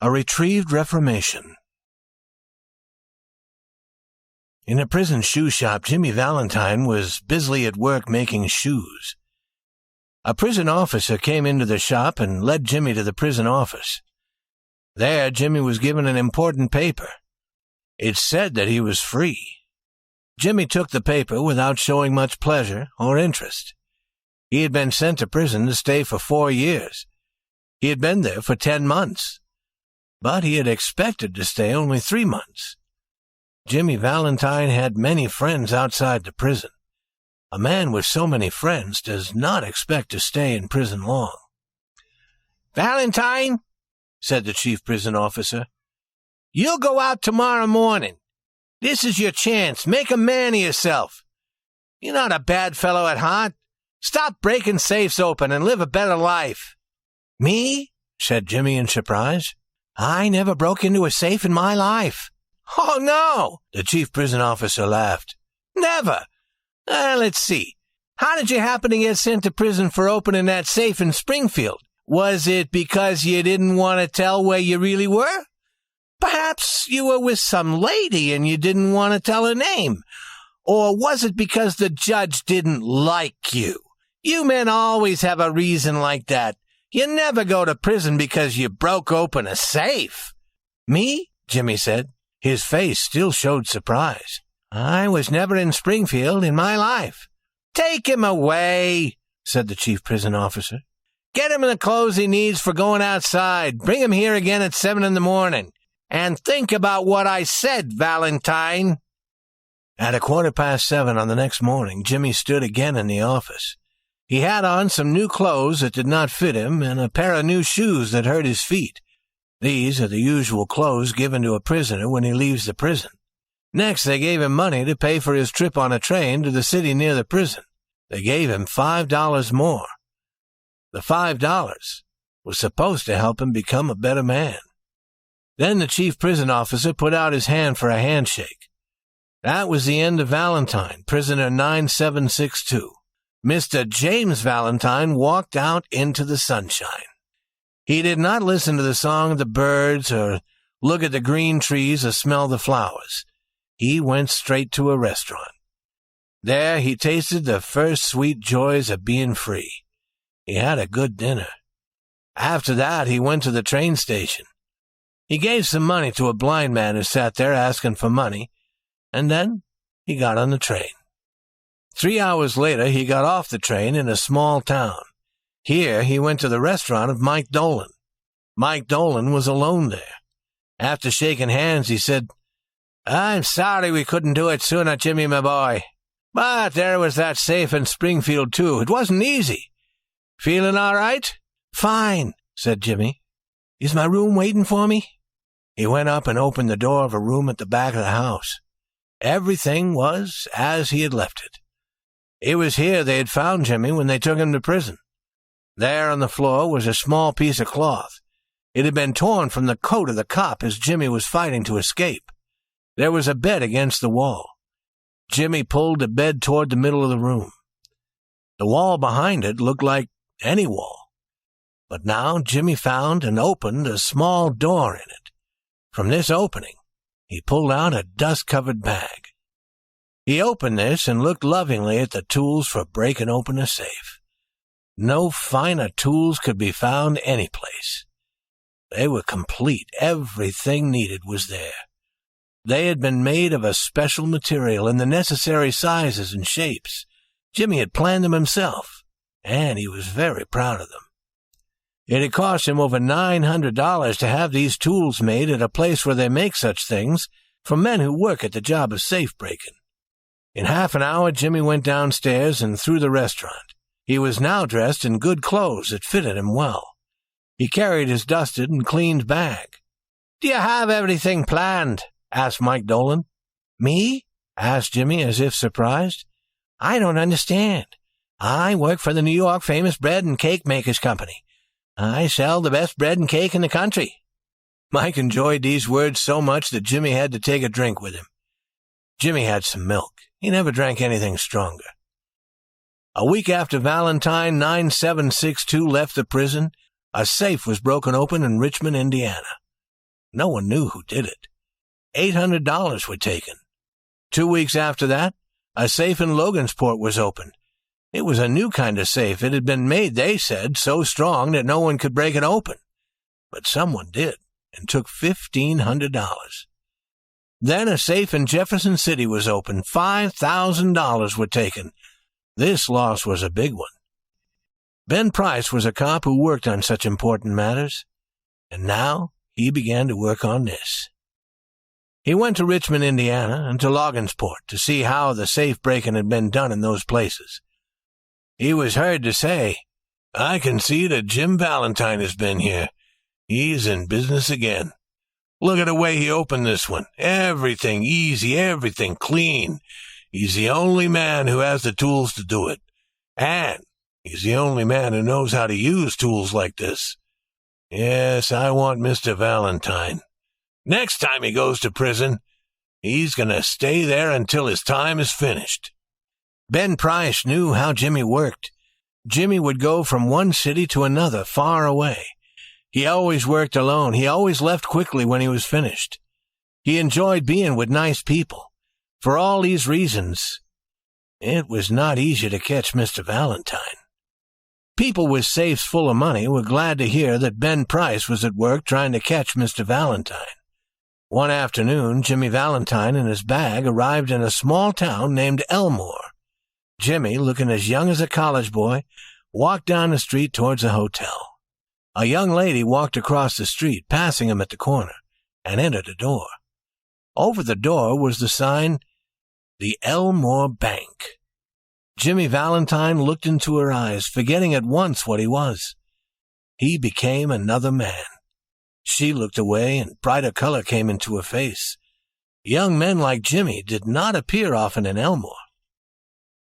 A Retrieved Reformation. In a prison shoe shop, Jimmy Valentine was busily at work making shoes. A prison officer came into the shop and led Jimmy to the prison office. There, Jimmy was given an important paper. It said that he was free. Jimmy took the paper without showing much pleasure or interest. He had been sent to prison to stay for 4 years. He had been there for 10 months. But he had expected to stay only 3 months. Jimmy Valentine had many friends outside the prison. A man with so many friends does not expect to stay in prison long. "Valentine," said the chief prison officer, "you'll go out tomorrow morning. This is your chance. Make a man of yourself. You're not a bad fellow at heart. Stop breaking safes open and live a better life." "Me?" said Jimmy in surprise. "I never broke into a safe in my life." "Oh, no," the chief prison officer laughed. "Never. Let's see. How did you happen to get sent to prison for opening that safe in Springfield? Was it because you didn't want to tell where you really were? Perhaps you were with some lady and you didn't want to tell her name. Or was it because the judge didn't like you? You men always have a reason like that. You never go to prison because you broke open a safe." "Me?" Jimmy said. His face still showed surprise. "I was never in Springfield in my life." "Take him away," said the chief prison officer. "Get him the clothes he needs for going outside. Bring him here again at 7 in the morning. And think about what I said, Valentine." At 7:15 on the next morning, Jimmy stood again in the office. He had on some new clothes that did not fit him and a pair of new shoes that hurt his feet. These are the usual clothes given to a prisoner when he leaves the prison. Next, they gave him money to pay for his trip on a train to the city near the prison. They gave him $5 more. The $5 was supposed to help him become a better man. Then the chief prison officer put out his hand for a handshake. That was the end of Valentine, prisoner 9762. Mr. James Valentine walked out into the sunshine. He did not listen to the song of the birds or look at the green trees or smell the flowers. He went straight to a restaurant. There he tasted the first sweet joys of being free. He had a good dinner. After that, he went to the train station. He gave some money to a blind man who sat there asking for money, and then he got on the train. 3 hours later, he got off the train in a small town. Here, he went to the restaurant of Mike Dolan. Mike Dolan was alone there. After shaking hands, he said, "I'm sorry we couldn't do it sooner, Jimmy, my boy. But there was that safe in Springfield, too. It wasn't easy. Feeling all right?" "Fine," said Jimmy. "Is my room waiting for me?" He went up and opened the door of a room at the back of the house. Everything was as he had left it. It was here they had found Jimmy when they took him to prison. There on the floor was a small piece of cloth. It had been torn from the coat of the cop as Jimmy was fighting to escape. There was a bed against the wall. Jimmy pulled the bed toward the middle of the room. The wall behind it looked like any wall. But now Jimmy found and opened a small door in it. From this opening, he pulled out a dust-covered bag. He opened this and looked lovingly at the tools for breaking open a safe. No finer tools could be found anyplace. They were complete. Everything needed was there. They had been made of a special material in the necessary sizes and shapes. Jimmy had planned them himself, and he was very proud of them. It had cost him over $900 to have these tools made at a place where they make such things for men who work at the job of safe-breaking. In half an hour, Jimmy went downstairs and through the restaurant. He was now dressed in good clothes that fitted him well. He carried his dusted and cleaned bag. "Do you have everything planned?" asked Mike Dolan. "Me?" asked Jimmy as if surprised. "I don't understand. I work for the New York Famous Bread and Cake Makers Company. I sell the best bread and cake in the country." Mike enjoyed these words so much that Jimmy had to take a drink with him. Jimmy had some milk. He never drank anything stronger. A week after Valentine 9762 left the prison, a safe was broken open in Richmond, Indiana. No one knew who did it. $800 were taken. 2 weeks after that, a safe in Logansport was opened. It was a new kind of safe. It had been made, they said, so strong that no one could break it open. But someone did, and took $1,500. Then a safe in Jefferson City was opened. $5,000 were taken. This loss was a big one. Ben Price was a cop who worked on such important matters, and now he began to work on this. He went to Richmond, Indiana, and to Logansport to see how the safe-breaking had been done in those places. He was heard to say, "I can see that Jim Valentine has been here. He's in business again. Look at the way he opened this one. Everything easy, everything clean. He's the only man who has the tools to do it. And he's the only man who knows how to use tools like this. Yes, I want Mr. Valentine. Next time he goes to prison, he's going to stay there until his time is finished." Ben Price knew how Jimmy worked. Jimmy would go from one city to another far away. He always worked alone. He always left quickly when he was finished. He enjoyed being with nice people. For all these reasons, it was not easy to catch Mr. Valentine. People with safes full of money were glad to hear that Ben Price was at work trying to catch Mr. Valentine. One afternoon, Jimmy Valentine and his bag arrived in a small town named Elmore. Jimmy, looking as young as a college boy, walked down the street towards the hotel. A young lady walked across the street, passing him at the corner, and entered the door. Over the door was the sign, "The Elmore Bank." Jimmy Valentine looked into her eyes, forgetting at once what he was. He became another man. She looked away, and brighter color came into her face. Young men like Jimmy did not appear often in Elmore.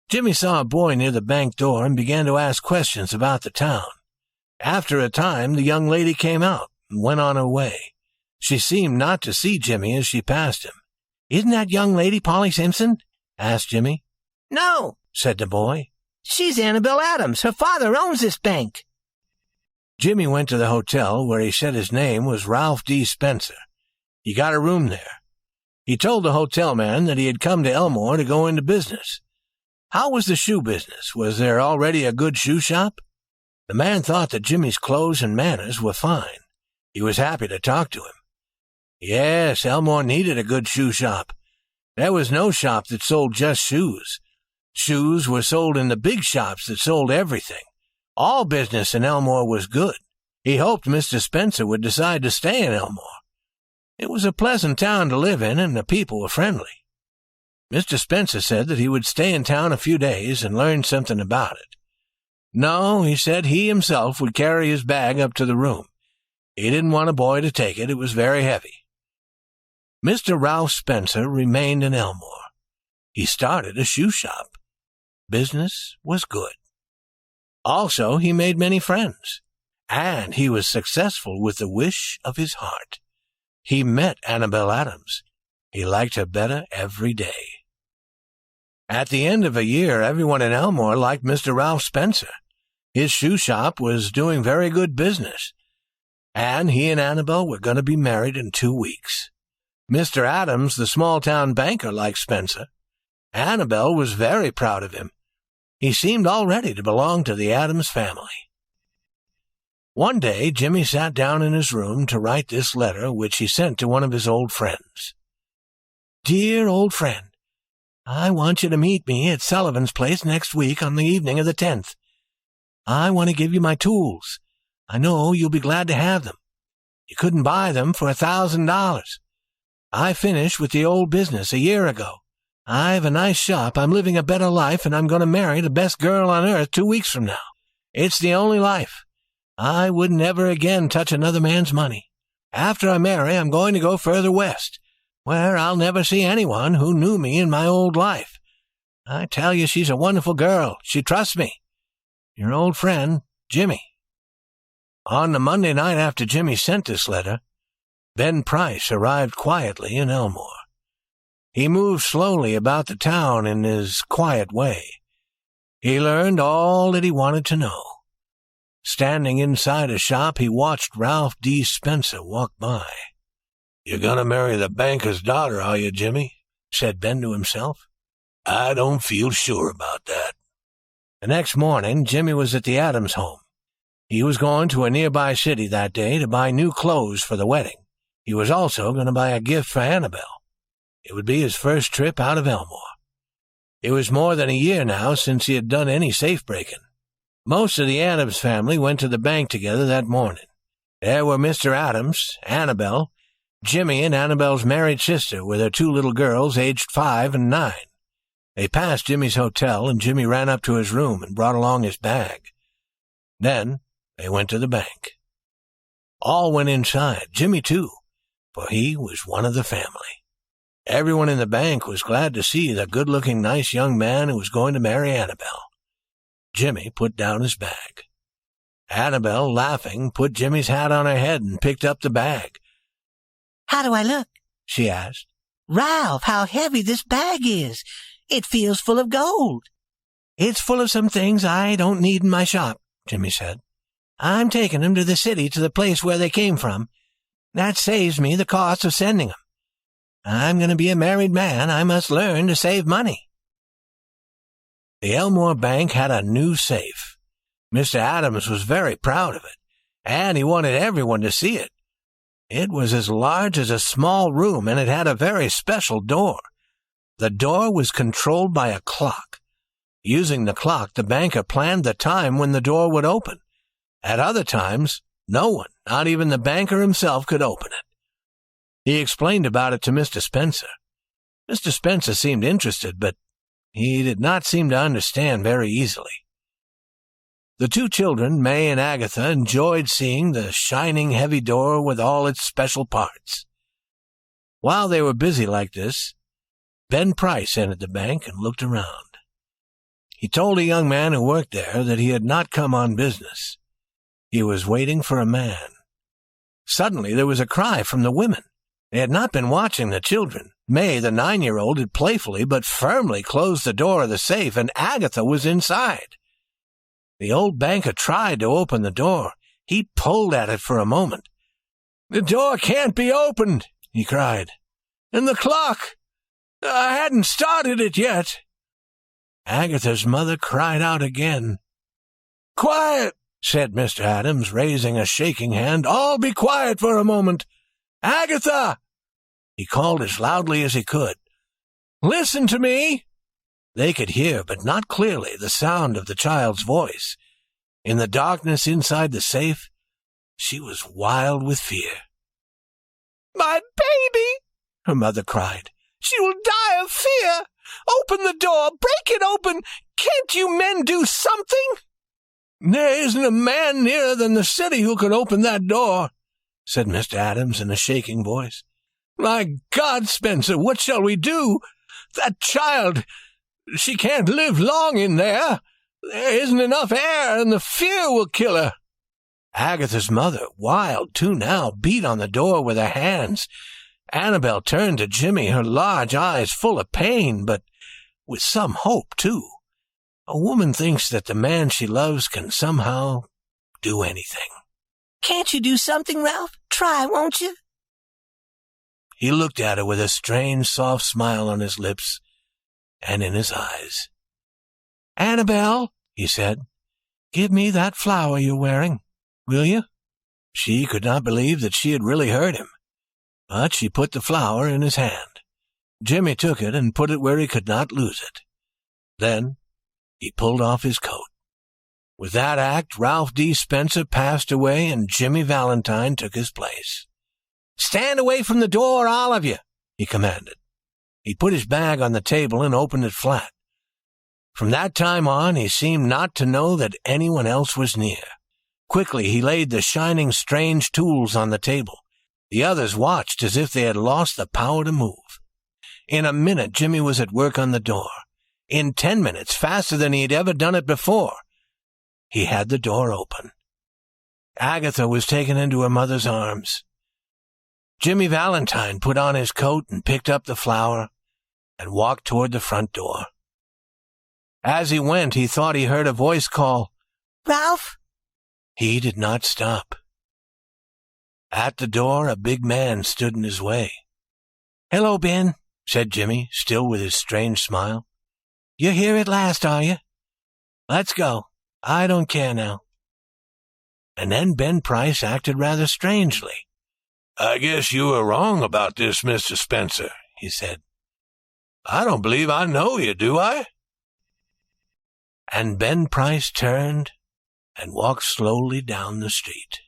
Jimmy saw a boy near the bank door and began to ask questions about the town. After a time, the young lady came out and went on her way. She seemed not to see Jimmy as she passed him. "Isn't that young lady Polly Simpson?" asked Jimmy. "No," said the boy. "She's Annabelle Adams. Her father owns this bank." Jimmy went to the hotel where he said his name was Ralph D. Spencer. He got a room there. He told the hotel man that he had come to Elmore to go into business. How was the shoe business? Was there already a good shoe shop? The man thought that Jimmy's clothes and manners were fine. He was happy to talk to him. Yes, Elmore needed a good shoe shop. There was no shop that sold just shoes. Shoes were sold in the big shops that sold everything. All business in Elmore was good. He hoped Mr. Spencer would decide to stay in Elmore. It was a pleasant town to live in, and the people were friendly. Mr. Spencer said that he would stay in town a few days and learn something about it. No, he said he himself would carry his bag up to the room. He didn't want a boy to take it. It was very heavy. Mr. Ralph Spencer remained in Elmore. He started a shoe shop. Business was good. Also, he made many friends, and he was successful with the wish of his heart. He met Annabelle Adams. He liked her better every day. At the end of a year, everyone in Elmore liked Mr. Ralph Spencer. His shoe shop was doing very good business, and he and Annabelle were going to be married in 2 weeks. Mr. Adams, the small-town banker, liked Spencer. Annabelle was very proud of him. He seemed already to belong to the Adams family. One day, Jimmy sat down in his room to write this letter, which he sent to one of his old friends. "Dear old friend, I want you to meet me at Sullivan's place next week on the evening of the 10th. I want to give you my tools. I know you'll be glad to have them. You couldn't buy them for $1,000. I finished with the old business a year ago. I have a nice shop, I'm living a better life, and I'm going to marry the best girl on earth 2 weeks from now. It's the only life. I would never again touch another man's money. After I marry, I'm going to go further west, where I'll never see anyone who knew me in my old life. I tell you, she's a wonderful girl. She trusts me. Your old friend, Jimmy." On the Monday night after Jimmy sent this letter, Ben Price arrived quietly in Elmore. He moved slowly about the town in his quiet way. He learned all that he wanted to know. Standing inside a shop, he watched Ralph D. Spencer walk by. "You're going to marry the banker's daughter, are you, Jimmy?" said Ben to himself. "I don't feel sure about that." The next morning, Jimmy was at the Adams home. He was going to a nearby city that day to buy new clothes for the wedding. He was also going to buy a gift for Annabelle. It would be his first trip out of Elmore. It was more than a year now since he had done any safe-breaking. Most of the Adams family went to the bank together that morning. There were Mr. Adams, Annabelle, Jimmy and Annabelle's married sister with her 2 little girls aged 5 and 9. They passed Jimmy's hotel, and Jimmy ran up to his room and brought along his bag. Then they went to the bank. All went inside, Jimmy too, for he was one of the family. Everyone in the bank was glad to see the good-looking, nice young man who was going to marry Annabelle. Jimmy put down his bag. Annabelle, laughing, put Jimmy's hat on her head and picked up the bag. "How do I look?" she asked. "Ralph, how heavy this bag is. It feels full of gold." "It's full of some things I don't need in my shop," Jimmy said. "I'm taking them to the city, to the place where they came from. That saves me the cost of sending them. I'm going to be a married man. I must learn to save money." The Elmore Bank had a new safe. Mr. Adams was very proud of it, and he wanted everyone to see it. It was as large as a small room, and it had a very special door. The door was controlled by a clock. Using the clock, the banker planned the time when the door would open. At other times, no one, not even the banker himself, could open it. He explained about it to Mr. Spencer. Mr. Spencer seemed interested, but he did not seem to understand very easily. The 2 children, May and Agatha, enjoyed seeing the shining, heavy door with all its special parts. While they were busy like this, Ben Price entered the bank and looked around. He told a young man who worked there that he had not come on business. He was waiting for a man. Suddenly there was a cry from the women. They had not been watching the children. May, the 9-year-old, had playfully but firmly closed the door of the safe, and Agatha was inside. The old banker tried to open the door. He pulled at it for a moment. "The door can't be opened," he cried. "And the clock! I hadn't started it yet." Agatha's mother cried out again. "Quiet," said Mr. Adams, raising a shaking hand. "All be quiet for a moment. Agatha!" He called as loudly as he could. "Listen to me." They could hear, but not clearly, the sound of the child's voice. In the darkness inside the safe, she was wild with fear. "My baby!" her mother cried. "She will die of fear! Open the door! Break it open! Can't you men do something?" "There isn't a man nearer than the city who can open that door," said Mr. Adams in a shaking voice. "My God, Spencer, what shall we do? That child, she can't live long in there. There isn't enough air, and the fear will kill her." Agatha's mother, wild too now, beat on the door with her hands. Annabelle turned to Jimmy, her large eyes full of pain, but with some hope, too. A woman thinks that the man she loves can somehow do anything. "Can't you do something, Ralph? Try, won't you?" He looked at her with a strange, soft smile on his lips and in his eyes. "Annabelle," he said, "give me that flower you're wearing, will you?" She could not believe that she had really heard him, but she put the flower in his hand. Jimmy took it and put it where he could not lose it. Then he pulled off his coat. With that act, Ralph D. Spencer passed away, and Jimmy Valentine took his place. "Stand away from the door, all of you," he commanded. He put his bag on the table and opened it flat. From that time on, he seemed not to know that anyone else was near. Quickly, he laid the shining, strange tools on the table. The others watched as if they had lost the power to move. In a minute, Jimmy was at work on the door. In 10 minutes, faster than he had ever done it before, he had the door open. Agatha was taken into her mother's arms. Jimmy Valentine put on his coat and picked up the flower and walked toward the front door. As he went, he thought he heard a voice call, "Ralph?" He did not stop. At the door, a big man stood in his way. "Hello, Ben," said Jimmy, still with his strange smile. "You're here at last, are you? Let's go. I don't care now." And then Ben Price acted rather strangely. "I guess you were wrong about this, Mr. Spencer," he said. "I don't believe I know you, do I?" And Ben Price turned and walked slowly down the street.